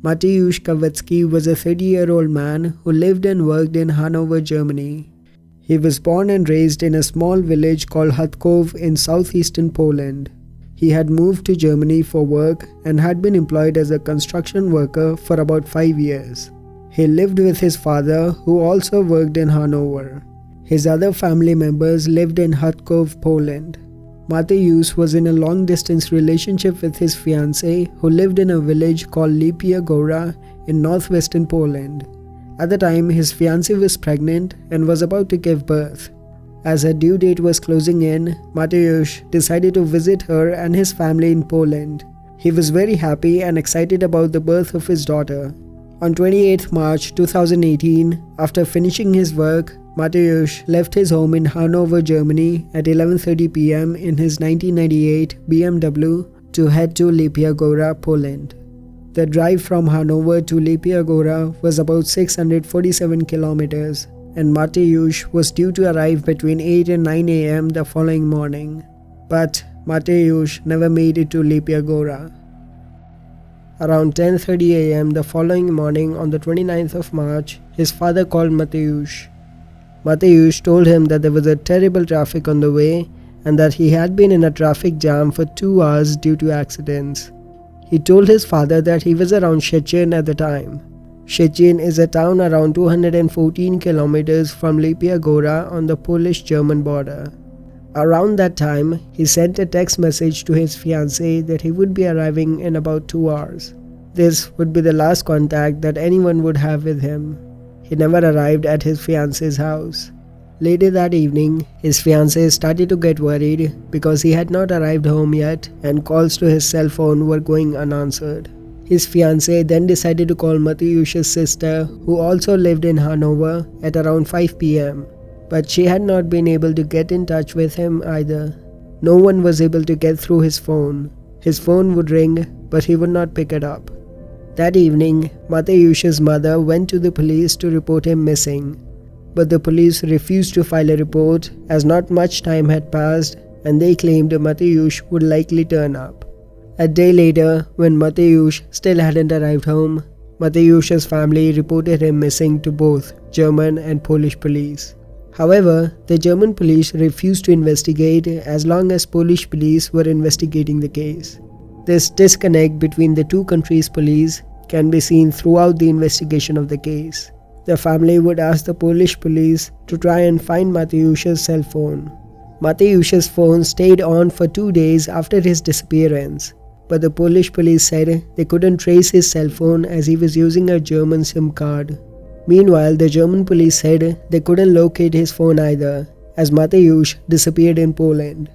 Mateusz Kawecki was a 30-year-old man who lived and worked in Hanover, Germany. He was born and raised in a small village called Chatków in southeastern Poland. He had moved to Germany for work and had been employed as a construction worker for about 5 years. He lived with his father, who also worked in Hanover. His other family members lived in Chatków, Poland. Mateusz was in a long-distance relationship with his fiancée, who lived in a village called Lipia Góra in northwestern Poland. At the time, his fiancée was pregnant and was about to give birth. As her due date was closing in, Mateusz decided to visit her and his family in Poland. He was very happy and excited about the birth of his daughter. On 28 March 2018, after finishing his work, Mateusz left his home in Hanover, Germany at 11:30 p.m. in his 1998 BMW to head to Lipia Góra, Poland. The drive from Hanover to Lipia Góra was about 647 kilometers, and Mateusz was due to arrive between 8 and 9 a.m. the following morning. But Mateusz never made it to Lipia Góra. Around 10:30 a.m. the following morning on the 29th of March, his father called Mateusz. Mateusz told him that there was a terrible traffic on the way and that he had been in a traffic jam for 2 hours due to accidents. He told his father that he was around Szczecin at the time. Szczecin is a town around 214 kilometers from Lipia Góra on the Polish-German border. Around that time, he sent a text message to his fiancée that he would be arriving in about 2 hours. This would be the last contact that anyone would have with him. He never arrived at his fiancée's house. Later that evening, his fiancée started to get worried because he had not arrived home yet and calls to his cell phone were going unanswered. His fiancée then decided to call Mateusz's sister, who also lived in Hanover, at around 5 p.m. But she had not been able to get in touch with him either. No one was able to get through his phone. His phone would ring, but he would not pick it up. That evening, Mateusz's mother went to the police to report him missing. But the police refused to file a report as not much time had passed and they claimed Mateusz would likely turn up. A day later, when Mateusz still hadn't arrived home, Mateusz's family reported him missing to both German and Polish police. However, the German police refused to investigate as long as Polish police were investigating the case. This disconnect between the two countries' police can be seen throughout the investigation of the case. The family would ask the Polish police to try and find Mateusz's cell phone. Mateusz's phone stayed on for 2 days after his disappearance, but the Polish police said they couldn't trace his cell phone as he was using a German SIM card. Meanwhile, the German police said they couldn't locate his phone either, as Mateusz disappeared in Poland.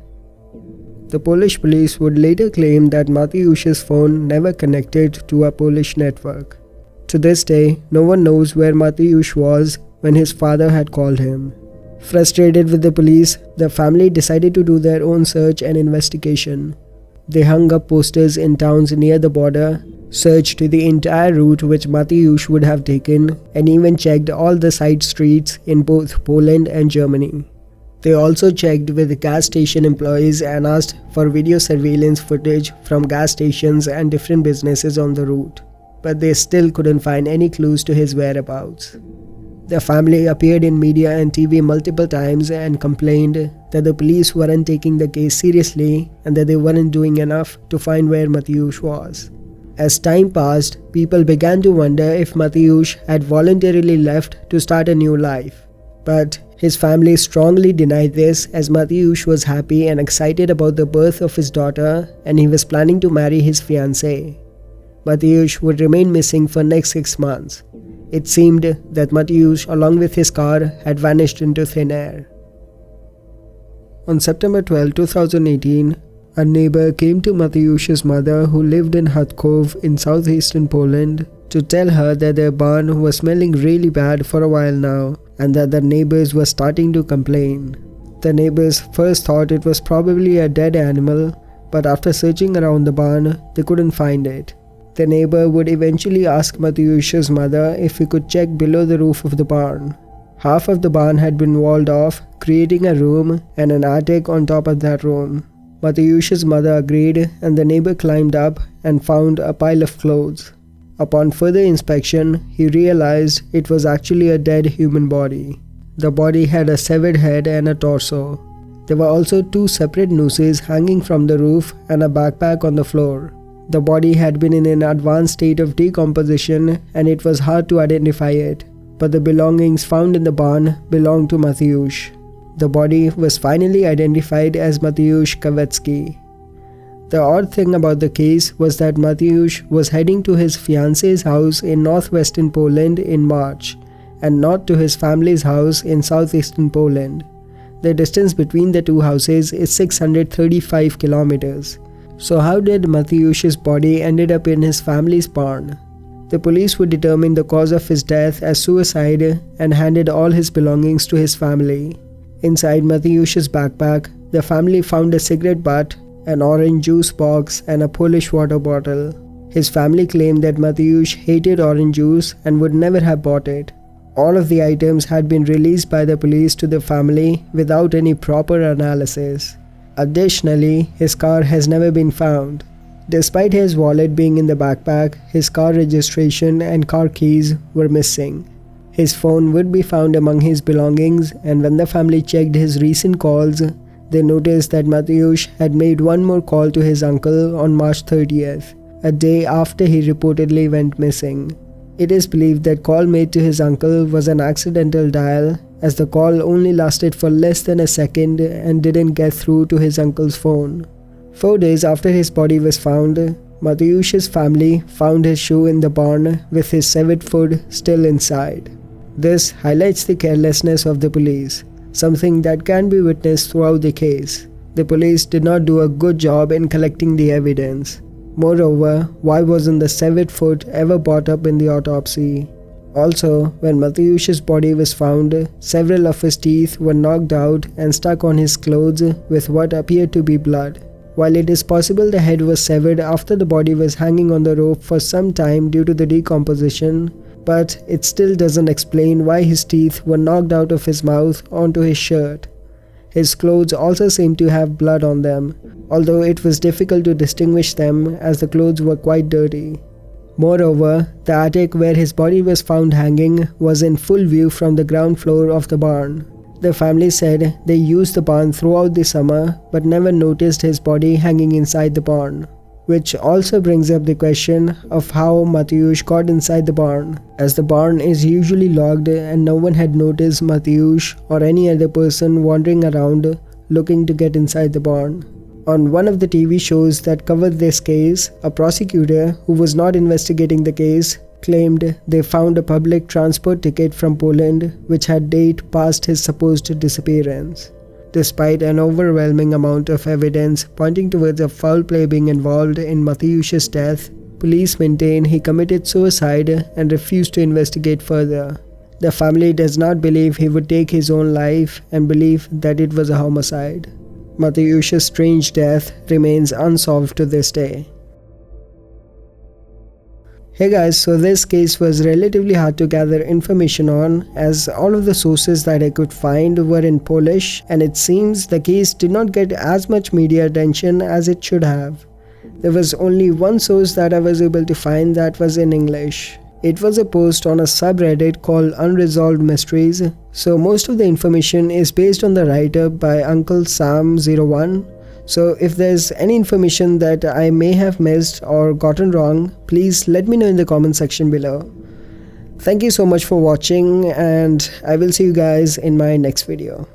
The Polish police would later claim that Mateusz's phone never connected to a Polish network. To this day, no one knows where Mateusz was when his father had called him. Frustrated with the police, the family decided to do their own search and investigation. They hung up posters in towns near the border, searched the entire route which Mateusz would have taken, and even checked all the side streets in both Poland and Germany. They also checked with gas station employees and asked for video surveillance footage from gas stations and different businesses on the route, but they still couldn't find any clues to his whereabouts. The family appeared in media and TV multiple times and complained that the police weren't taking the case seriously and that they weren't doing enough to find where Mateusz was. As time passed, people began to wonder if Mateusz had voluntarily left to start a new life. But his family strongly denied this, as Mateusz was happy and excited about the birth of his daughter and he was planning to marry his fiancée. Mateusz would remain missing for next 6 months. It seemed that Mateusz, along with his car, had vanished into thin air. On September 12, 2018, a neighbor came to Mateusz's mother, who lived in Chatków in southeastern Poland, to tell her that their barn was smelling really bad for a while now and that the neighbors were starting to complain. The neighbors first thought it was probably a dead animal, but after searching around the barn, they couldn't find it. The neighbor would eventually ask Mateusz's mother if he could check below the roof of the barn. Half of the barn had been walled off, creating a room and an attic on top of that room. Mateusz's mother agreed and the neighbor climbed up and found a pile of clothes. Upon further inspection, he realized it was actually a dead human body. The body had a severed head and a torso. There were also 2 separate nooses hanging from the roof and a backpack on the floor. The body had been in an advanced state of decomposition and it was hard to identify it, but the belongings found in the barn belonged to Mateusz. The body was finally identified as Mateusz Kawecki. The odd thing about the case was that Mateusz was heading to his fiance's house in northwestern Poland in March, and not to his family's house in southeastern Poland. The distance between the 2 houses is 635 kilometers. So how did Mateusz's body ended up in his family's barn? The police would determine the cause of his death as suicide and handed all his belongings to his family. Inside Mateusz's backpack, the family found a cigarette butt, an orange juice box, and a Polish water bottle. His family claimed that Mateusz hated orange juice and would never have bought it. All of the items had been released by the police to the family without any proper analysis. Additionally, his car has never been found. Despite his wallet being in the backpack, his car registration and car keys were missing. His phone would be found among his belongings, and when the family checked his recent calls, they noticed that Mateusz had made one more call to his uncle on March 30th, a day after he reportedly went missing. It is believed that call made to his uncle was an accidental dial, as the call only lasted for less than a second and didn't get through to his uncle's phone. 4 days after his body was found, Mateusz's family found his shoe in the barn with his severed foot still inside. This highlights the carelessness of the police, something that can be witnessed throughout the case. The police did not do a good job in collecting the evidence. Moreover, why wasn't the severed foot ever brought up in the autopsy? Also, when Mateusz's body was found, several of his teeth were knocked out and stuck on his clothes with what appeared to be blood. While it is possible the head was severed after the body was hanging on the rope for some time due to the decomposition, but it still doesn't explain why his teeth were knocked out of his mouth onto his shirt. His clothes also seemed to have blood on them, although it was difficult to distinguish them as the clothes were quite dirty. Moreover, the attic where his body was found hanging was in full view from the ground floor of the barn. The family said they used the barn throughout the summer but never noticed his body hanging inside the barn. Which also brings up the question of how Mateusz got inside the barn, as the barn is usually locked and no one had noticed Mateusz or any other person wandering around looking to get inside the barn. On one of the TV shows that covered this case, a prosecutor who was not investigating the case claimed they found a public transport ticket from Poland which had date past his supposed disappearance. Despite an overwhelming amount of evidence pointing towards a foul play being involved in Mateusz's death, police maintain he committed suicide and refused to investigate further. The family does not believe he would take his own life and believe that it was a homicide. Mateusz's strange death remains unsolved to this day. Hey guys, so this case was relatively hard to gather information on, as all of the sources that I could find were in Polish, and it seems the case did not get as much media attention as it should have. There was only one source that I was able to find that was in English. It was a post on a subreddit called Unresolved Mysteries, so most of the information is based on the write-up by Uncle Sam01. So if there's any information that I may have missed or gotten wrong, please let me know in the comment section below. Thank you so much for watching, and I will see you guys in my next video.